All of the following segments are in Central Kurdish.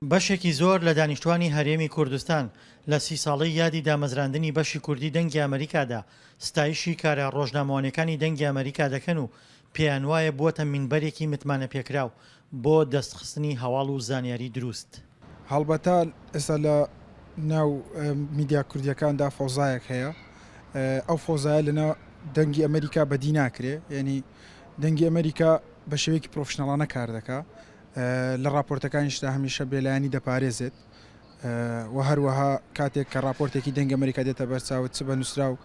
بەشێکی زۆر لە دانیشتوانی هەرێمی کوردستان لە 30 ساڵەی یادی دامەزراندنی بەشی کوردی دەنگی ئەمریکادا ستایشی کارە ڕۆژنامەوانەکانی دەنگی ئەمریکا دەکەن و پێیان وایە بووەتە مینبەرێکی متمانە پێکراو بۆ دەستخستنی هەواڵ و زانیاری دروست. هەڵبەتە ئێستا لە ناو میدیا کوردیەکاندا فۆزایەک هەیە، ئەو فۆزایە لەناو دەنگی ئەمریکا بەدی ناکرێ، یعنی دەنگی ئەمریکا بە شێوەیەکی پرۆفشنەڵانە کار دەکا، لە راپۆرتەکانیشدا هەمیشە بێلایانی دەپارێزێت و هەروەها کاتێک کە راپۆرتێکی دەنگی ئەمریکا دێتە بەرچاو چ بە نووسرا و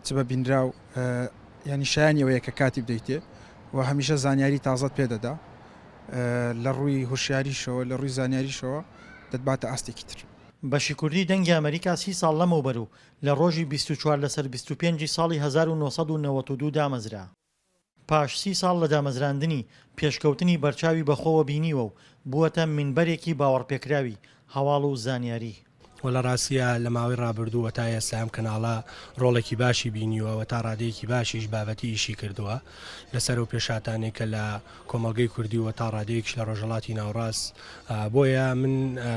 چ بە بینراو، ینی شایان ئەوەیە کە کاتی بدەیتێ و هەمیشە زانیاری تازەت پێدەدا لە ڕووی هوشیاریشەوە، لە ڕووی زانیاریشەوە دەتباتە ئاستێکی تر. بەشی کوردی دەنگی ئەمریکا 30 ساڵ لەمەوبەر و لە ڕۆژی 24 لەسەر 25 ساڵی 1992 دامەزرا. پاش 30 ساڵ لە دامەزراندنی پێشکەوتنی بەرچاوی بەخۆوە بینیوە و بووەتە مینبەرێکی باوەڕپێکراوی هەواڵ و زانیاری. و لە ڕاستیە لە ماوەی ڕابردووە تا ئێستا ئەم کەناڵە ڕۆڵێکی باشی بینیوە تا ڕادەیەکی باشیش بابەتی ئیشی کردووە لەسەر و پێشاتانێک کە لە کۆمەلگەی کوردیوە تا ڕادەیەکش لە ڕۆژهەڵاتی ناوڕاست. بۆیە من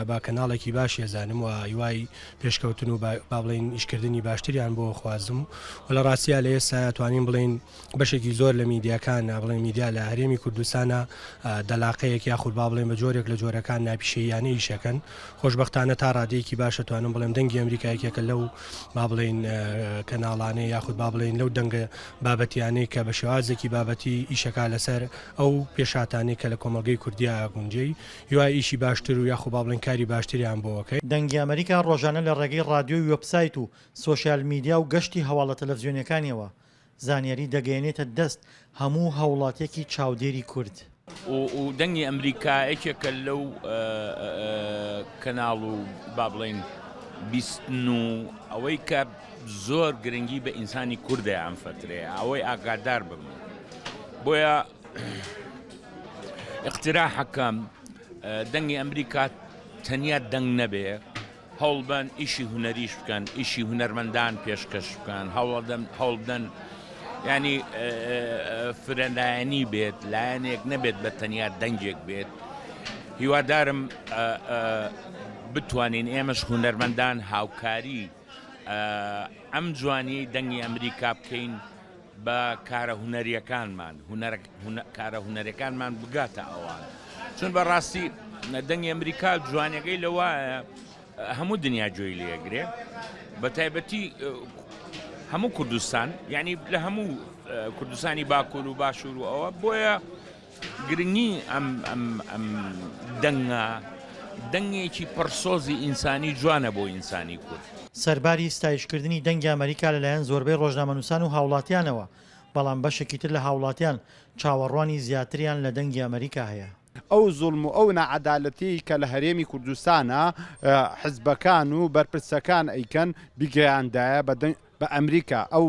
با کەناڵێکی باشی ئەزانم و هیوای پێشکەوتن و با بڵین ئیشکردنی باشتریان بۆ خوازم و لە ڕاستیە لە ئێستا توانین بڵین بەشێکی زۆر لە میدیاکان بڵین میدیا لە هەرێمی کوردستانە دەلاقەیەک یاخود با بڵین بە جۆرێک لە جۆرەکان ناپیشەیانە ئیشەکەن. خۆشبەختانە تا ڕادەیەکی باشە توانم بڵێم دەنگی ئەمریکایەکێکە لەو با بڵین کەناڵانەی یاخود با بڵین لەو دەنگە بابەتیانەی کە بە شێوازێکی بابەتی ئیشەکە لەسەر ئەو پێشاتانەی کە لە کۆمەلگەی کوردیا گونجەی هیوای ئیشی باشتر و یاخود با بڵین کاری باشتریان بۆەکەی. دەنگی ئەمریکا ڕۆژانە لە ڕێگەی رادیۆ و وێبسایت و سۆشیال میدیا و گەشتی هەواڵە تەلەڤیزیۆنیەکانیەوە زانیاری دەگەیەنێتە دەست هەموو هەوڵاتێکی چاودێری کورد. و دەنگی ئەمریکا یەکێکە لەو کەناڵ و با بڵین بیستن و ئەوەی کە زۆر گرنگی بە ئینسانی کوردە ئەم فترەیە ئەوەی ئاگادار ببن. بۆیە اقتراحەکەم دەنگی ئەمریکا تەنیا دەنگ نەبێ، هەوڵبەن ئیشی هونەریش بکەن، ئیشی هونەرمەندان پێشکەش بکەن، هەوڵ بدەن ینی فرەنایەنی بێت، لایەنێک نەبێت بە تەنیا دەنگێک بێت. هیوادارم بتوانین ئێمەش هونەرمەندان هاوکاری ئەم جوانی دەنگی ئەمریکا بکەین بە کارە هونەریەکانمان، کارە هونەریەکانمان بگاتە ئەوان، چون بەڕاستی دەنگی ئەمریکا جوانەکەی لەوایە هەموو دنیا گوێی لێگرێ، بە تایبەتی هەموو کوردستان، یعنی لە هەموو کوردستانی باکوور و باشوور و ئەوە. بۆیە گرنگی ئەم دەنگێکی پڕسۆزی ئینسانی جوانە بۆ ئینسانی کورد. سەرباری ستایشکردنی دەنگی ئەمریکا لەلایەن زۆربەی ڕۆژنامەنووسان و هاوڵاتیانەوە، بەڵام بەشێکی تر لە هاوڵاتیان چاوەڕوانی زیاتریان لە دەنگی ئەمریکا هەیە. ئەو زوڵم و ئەو نەعەدالەتی کە لە هەرێمی کوردستانە حزبەکان و بەرپرسەکان ئەیکەن بیگەیاندایە بە ئەمریکا، ئەو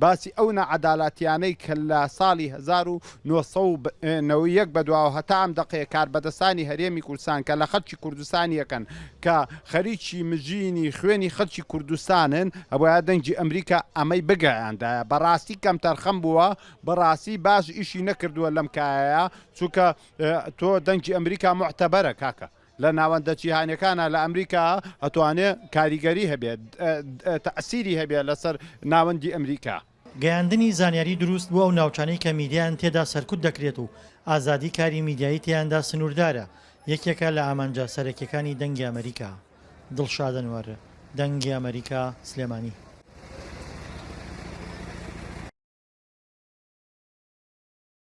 باسی ئەو نەعەدالەتیانەی کە لە ساڵی 1990 بەدواوە هەتا ئەم دەقەیە کاربەدەستانی هەرێمی کوردستان کە لە خەڵکی کوردستانیەکەن کە خەریکی مژینی خوێنی خەڵکی کوردستانن، ئەوە دەنگی ئەمریکا ئەمەی بگەیاندایە. بەڕاستی کەم تەرخەم بووە، بەڕاستی باش ئیشی نەکردووە لەم کایەیە، چونکە تۆ دەنگی ئەمریکا معتەبەرە کاکە لە ناوەندە جیهانیەکانە لە ئەمریکا ئەتوانێت کاریگەری هەبێت، تەئسیری هەبێت لەسەر ناوەندی ئەمریکا. گەیاندنی زانیاری دروست بووە و ناوچانەی کە میدیان تێدا سەرکوت دەکرێت و ئازادی کاری میدیایی تیاندا سنووردارە، یەکێکە لە ئامانجە سەرەکیەکانی دەنگی ئەمریکا. دڵشادەنوەر، دەنگی ئەمریکا، سلێمانی.